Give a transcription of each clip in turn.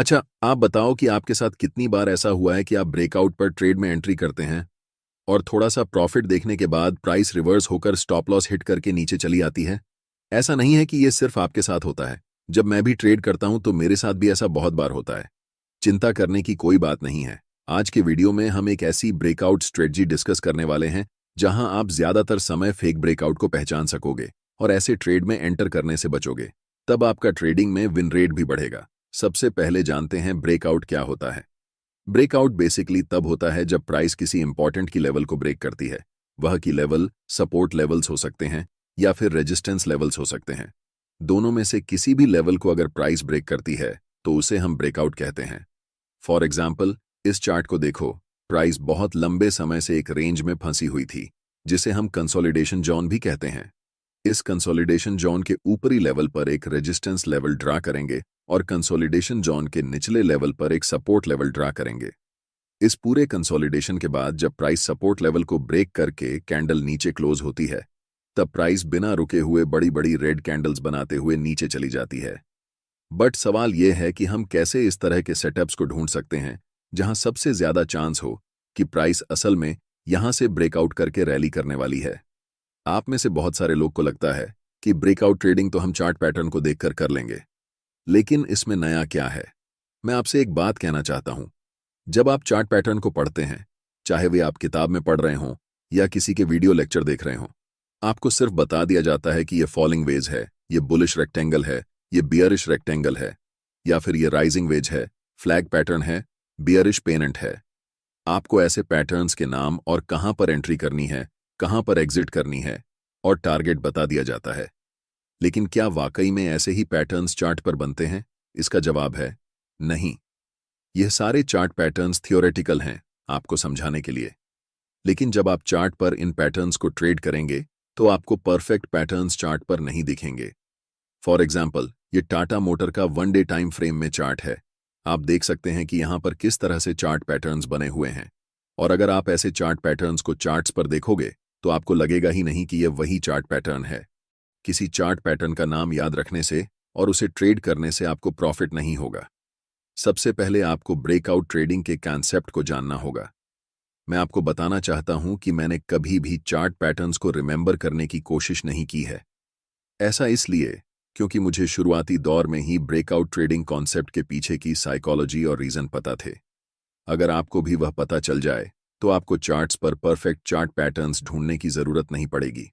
अच्छा, आप बताओ कि आपके साथ कितनी बार ऐसा हुआ है कि आप ब्रेकआउट पर ट्रेड में एंट्री करते हैं और थोड़ा-सा प्रॉफिट देखने के बाद प्राइस रिवर्स होकर स्टॉप लॉस हिट करके नीचे चली आती है? ऐसा नहीं है कि ये सिर्फ आपके साथ होता है। जब मैं भी ट्रेड करता हूं तो मेरे साथ भी ऐसा बहुत बार होता है। चिंता करने की कोई बात नहीं है। आज के वीडियो में हम एक ऐसी ब्रेकआउट स्ट्रेटजी डिस्कस करने वाले हैं, जहां आप ज्यादातर समय फेक ब्रेकआउट को पहचान सकोगे और ऐसे ट्रेड में एंटर करने से बचोगे। तब आपका ट्रेडिंग में विन रेट भी बढ़ेगा। सबसे पहले जानते हैं ब्रेकआउट क्या होता है। ब्रेकआउट बेसिकली तब होता है जब प्राइस किसी इंपॉर्टेंट की लेवल को ब्रेक करती है। वह की लेवल सपोर्ट लेवल्स हो सकते हैं या फिर रेजिस्टेंस लेवल्स हो सकते हैं। दोनों में से किसी भी लेवल को अगर प्राइस ब्रेक करती है तो उसे हम ब्रेकआउट कहते हैं। फॉर एग्जाम्पल, इस चार्ट को देखो। प्राइस बहुत लंबे समय से एक रेंज में फंसी हुई थी, जिसे हम कंसोलिडेशन जोन भी कहते हैं। इस कंसोलिडेशन जोन के ऊपरी लेवल पर एक रेजिस्टेंस लेवल ड्रा करेंगे और कंसोलिडेशन जोन के निचले लेवल पर एक सपोर्ट लेवल ड्रा करेंगे। इस पूरे कंसोलिडेशन के बाद जब प्राइस सपोर्ट लेवल को ब्रेक करके कैंडल नीचे क्लोज होती है, तब प्राइस बिना रुके हुए बड़ी बड़ी रेड कैंडल्स बनाते हुए नीचे चली जाती है। बट सवाल यह है कि हम कैसे इस तरह के सेटअप्स को ढूंढ सकते हैं जहां सबसे ज्यादा चांस हो कि प्राइस असल में यहां से ब्रेकआउट करके रैली करने वाली है। आप में से बहुत सारे लोग को लगता है कि ब्रेकआउट ट्रेडिंग तो हम चार्ट पैटर्न को देखकर कर लेंगे, लेकिन इसमें नया क्या है? मैं आपसे एक बात कहना चाहता हूं। जब आप चार्ट पैटर्न को पढ़ते हैं, चाहे वे आप किताब में पढ़ रहे हों या किसी के वीडियो लेक्चर देख रहे हों, आपको सिर्फ बता दिया जाता है कि ये फॉलिंग वेज है, ये बुलिश रेक्टेंगल है, ये बियरिश रेक्टेंगल है, या फिर ये राइजिंग वेज है, फ्लैग पैटर्न है, बियरिश पेनेंट है। आपको ऐसे पैटर्न्स के नाम और कहां पर एंट्री करनी है, कहां पर एग्जिट करनी है और टारगेट बता दिया जाता है। लेकिन क्या वाकई में ऐसे ही पैटर्न्स चार्ट पर बनते हैं? इसका जवाब है नहीं। यह सारे चार्ट पैटर्न्स थियोरेटिकल हैं, आपको समझाने के लिए। लेकिन जब आप चार्ट पर इन पैटर्न्स को ट्रेड करेंगे तो आपको परफेक्ट पैटर्न्स चार्ट पर नहीं दिखेंगे। फॉर एग्जाम्पल, ये टाटा मोटर का 1 डे टाइम फ्रेम में चार्ट है। आप देख सकते हैं कि यहां पर किस तरह से चार्ट पैटर्न्स बने हुए हैं। और अगर आप ऐसे चार्ट पैटर्न्स को चार्ट्स पर देखोगे तो आपको लगेगा ही नहीं कि यह वही चार्ट पैटर्न है। किसी चार्ट पैटर्न का नाम याद रखने से और उसे ट्रेड करने से आपको प्रॉफिट नहीं होगा। सबसे पहले आपको ब्रेकआउट ट्रेडिंग के कॉन्सेप्ट को जानना होगा। मैं आपको बताना चाहता हूं कि मैंने कभी भी चार्ट पैटर्न्स को रिमेंबर करने की कोशिश नहीं की है। ऐसा इसलिए क्योंकि मुझे शुरुआती दौर में ही ब्रेकआउट ट्रेडिंग कॉन्सेप्ट के पीछे की साइकोलॉजी और रीजन पता थे। अगर आपको भी वह पता चल जाए तो आपको चार्ट्स पर परफेक्ट चार्ट पैटर्न्स ढूंढने की जरूरत नहीं पड़ेगी।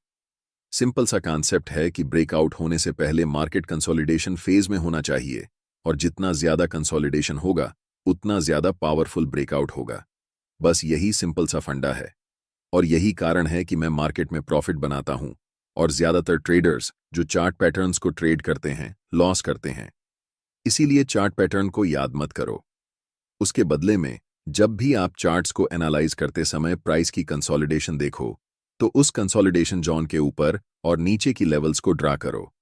सिंपल सा कॉन्सेप्ट है कि ब्रेकआउट होने से पहले मार्केट कंसोलिडेशन फेज में होना चाहिए, और जितना ज्यादा कंसोलिडेशन होगा उतना ज्यादा पावरफुल ब्रेकआउट होगा। बस यही सिंपल सा फंडा है, और यही कारण है कि मैं मार्केट में प्रॉफिट बनाता हूं और ज्यादातर ट्रेडर्स जो चार्ट पैटर्न्स को ट्रेड करते हैं लॉस करते हैं। इसीलिए चार्ट पैटर्न को याद मत करो। उसके बदले में जब भी आप चार्ट्स को एनालाइज करते समय प्राइस की कंसोलिडेशन देखो तो उस कंसोलिडेशन जोन के ऊपर और नीचे की लेवल्स को ड्रा करो।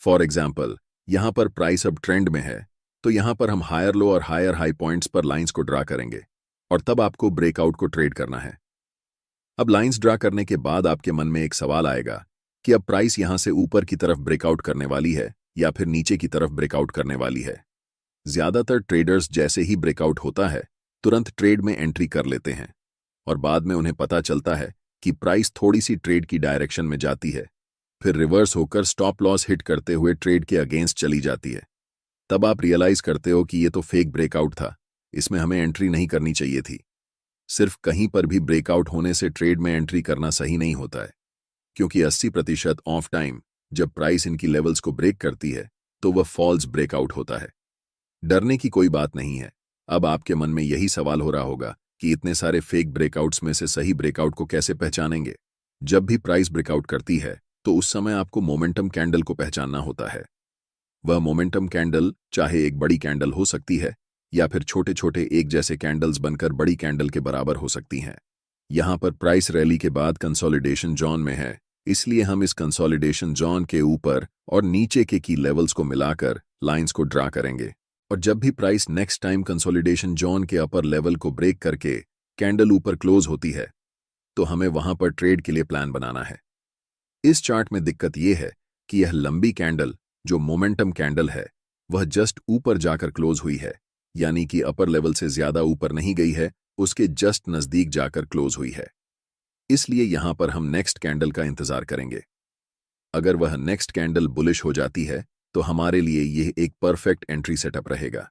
फॉर एग्जाम्पल, यहां पर प्राइस अब ट्रेंड में है तो यहां पर हम हायर लो और हायर हाई पॉइंट्स पर लाइंस को ड्रा करेंगे और तब आपको ब्रेकआउट को ट्रेड करना है। अब लाइंस ड्रा करने के बाद आपके मन में एक सवाल आएगा कि अब प्राइस यहां से ऊपर की तरफ ब्रेकआउट करने वाली है या फिर नीचे की तरफ ब्रेकआउट करने वाली है। ज्यादातर ट्रेडर्स जैसे ही ब्रेकआउट होता है तुरंत ट्रेड में एंट्री कर लेते हैं, और बाद में उन्हें पता चलता है कि प्राइस थोड़ी सी ट्रेड की डायरेक्शन में जाती है, फिर रिवर्स होकर स्टॉप लॉस हिट करते हुए ट्रेड के अगेंस्ट चली जाती है। तब आप रियलाइज करते हो कि ये तो फेक ब्रेकआउट था, इसमें हमें एंट्री नहीं करनी चाहिए थी। सिर्फ कहीं पर भी ब्रेकआउट होने से ट्रेड में एंट्री करना सही नहीं होता है, क्योंकि 80% ऑफ टाइम जब प्राइस इनकी लेवल्स को ब्रेक करती है तो वह फॉल्स ब्रेकआउट होता है। डरने की कोई बात नहीं है। अब आपके मन में यही सवाल हो रहा होगा कि इतने सारे फेक ब्रेकआउट्स में से सही ब्रेकआउट को कैसे पहचानेंगे। जब भी प्राइस ब्रेकआउट करती है तो उस समय आपको मोमेंटम कैंडल को पहचानना होता है। वह मोमेंटम कैंडल चाहे एक बड़ी कैंडल हो सकती है या फिर छोटे छोटे एक जैसे कैंडल्स बनकर बड़ी कैंडल के बराबर हो सकती हैं। यहां पर प्राइस रैली के बाद कंसोलिडेशन जोन में है, इसलिए हम इस कंसोलिडेशन जोन के ऊपर और नीचे के की लेवल्स को मिलाकर लाइंस को ड्रा करेंगे। और जब भी price next time consolidation zone के अपर लेवल को ब्रेक करके कैंडल ऊपर क्लोज होती है तो हमें वहां पर ट्रेड के लिए प्लान बनाना है। इस चार्ट में दिक्कत यह है कि यह लंबी कैंडल जो मोमेंटम कैंडल है वह जस्ट ऊपर जाकर क्लोज हुई है, यानी कि अपर लेवल से ज्यादा ऊपर नहीं गई है, उसके जस्ट नजदीक जाकर क्लोज हुई है। इसलिए यहां पर हम नेक्स्ट कैंडल का इंतजार करेंगे। अगर वह नेक्स्ट कैंडल बुलिश हो जाती है तो हमारे लिए यह एक परफेक्ट एंट्री सेटअप रहेगा।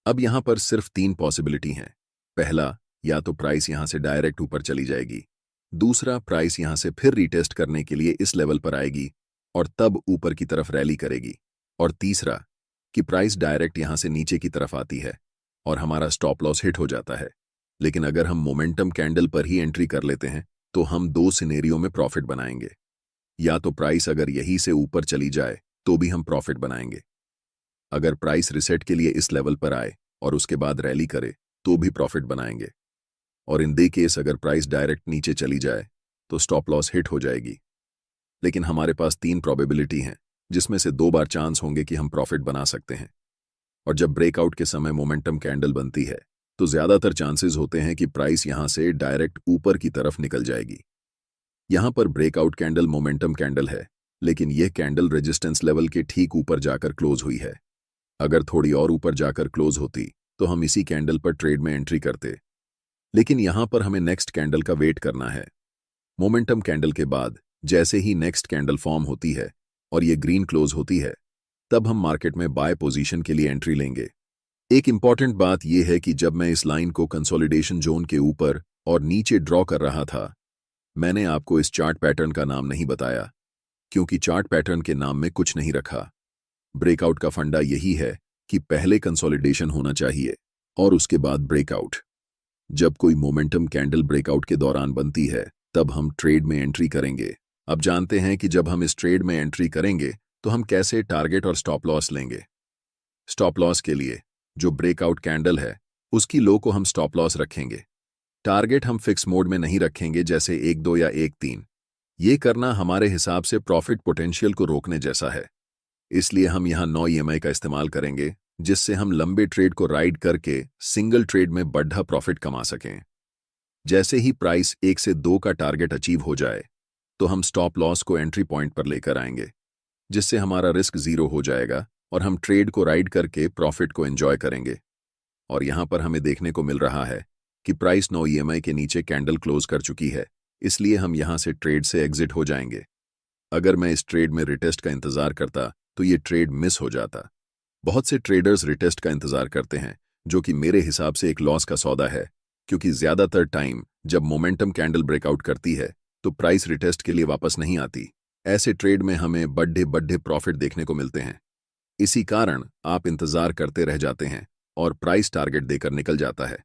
अब यहां पर सिर्फ 3 पॉसिबिलिटी हैं। पहला, या तो प्राइस यहां से डायरेक्ट ऊपर चली जाएगी। दूसरा, प्राइस यहां से फिर रीटेस्ट करने के लिए इस लेवल पर आएगी और तब ऊपर की तरफ रैली करेगी। और तीसरा, कि प्राइस डायरेक्ट यहां से नीचे की तरफ आती है और हमारा स्टॉप लॉस हिट हो जाता है। लेकिन अगर हम मोमेंटम कैंडल पर ही एंट्री कर लेते हैं तो हम 2 सिनेरियो में प्रॉफिट बनाएंगे। या तो प्राइस अगर यहीं से ऊपर चली जाए तो भी हम प्रॉफिट बनाएंगे। अगर प्राइस रिसेट के लिए इस लेवल पर आए और उसके बाद रैली करे तो भी प्रॉफिट बनाएंगे। और इन दे केस अगर प्राइस डायरेक्ट नीचे चली जाए तो स्टॉप लॉस हिट हो जाएगी। लेकिन हमारे पास 3 प्रोबेबिलिटी हैं, जिसमें से 2 बार चांस होंगे कि हम प्रॉफिट बना सकते हैं। और जब ब्रेकआउट के समय मोमेंटम कैंडल बनती है तो ज्यादातर चांसेस होते हैं कि प्राइस यहां से डायरेक्ट ऊपर की तरफ निकल जाएगी। यहां पर ब्रेकआउट कैंडल मोमेंटम कैंडल है, लेकिन यह कैंडल रेजिस्टेंस लेवल के ठीक ऊपर जाकर क्लोज हुई है। अगर थोड़ी और ऊपर जाकर क्लोज होती तो हम इसी कैंडल पर ट्रेड में एंट्री करते। लेकिन यहां पर हमें नेक्स्ट कैंडल का वेट करना है। मोमेंटम कैंडल के बाद जैसे ही नेक्स्ट कैंडल फॉर्म होती है और ये ग्रीन क्लोज होती है, तब हम मार्केट में बाय पोजीशन के लिए एंट्री लेंगे। एक इंपॉर्टेंट बात यह है कि जब मैं इस लाइन को कंसोलिडेशन जोन के ऊपर और नीचे ड्रॉ कर रहा था, मैंने आपको इस चार्ट पैटर्न का नाम नहीं बताया, क्योंकि चार्ट पैटर्न के नाम में कुछ नहीं रखा। ब्रेकआउट का फंडा यही है कि पहले कंसोलिडेशन होना चाहिए और उसके बाद ब्रेकआउट। जब कोई मोमेंटम कैंडल ब्रेकआउट के दौरान बनती है तब हम ट्रेड में एंट्री करेंगे। अब जानते हैं कि जब हम इस ट्रेड में एंट्री करेंगे तो हम कैसे टारगेट और स्टॉप लॉस लेंगे। स्टॉप लॉस के लिए जो ब्रेकआउट कैंडल है उसकी लो को हम स्टॉप लॉस रखेंगे। टारगेट हम फिक्स मोड में नहीं रखेंगे, जैसे 1-2 या 1-3। ये करना हमारे हिसाब से प्रॉफिट पोटेंशियल को रोकने जैसा है। इसलिए हम यहां 9 EMI का इस्तेमाल करेंगे, जिससे हम लंबे ट्रेड को राइड करके सिंगल ट्रेड में बढ़ा प्रॉफिट कमा सकें। जैसे ही प्राइस 1 से 2 का टारगेट अचीव हो जाए तो हम स्टॉप लॉस को एंट्री पॉइंट पर लेकर आएंगे, जिससे हमारा रिस्क 0 हो जाएगा और हम ट्रेड को राइड करके प्रॉफिट को एंजॉय करेंगे। और यहां पर हमें देखने को मिल रहा है कि प्राइस 9 EMI के नीचे कैंडल क्लोज कर चुकी है, इसलिए हम यहां से ट्रेड से एग्जिट हो जाएंगे। अगर मैं इस ट्रेड में रिटेस्ट का इंतजार करता तो ये ट्रेड मिस हो जाता। बहुत से ट्रेडर्स रिटेस्ट का इंतजार करते हैं, जो कि मेरे हिसाब से एक लॉस का सौदा है, क्योंकि ज्यादातर टाइम जब मोमेंटम कैंडल ब्रेकआउट करती है तो प्राइस रिटेस्ट के लिए वापस नहीं आती। ऐसे ट्रेड में हमें बड़े बड़े प्रॉफिट देखने को मिलते हैं। इसी कारण आप इंतजार करते रह जाते हैं और प्राइस टारगेट देकर निकल जाता है।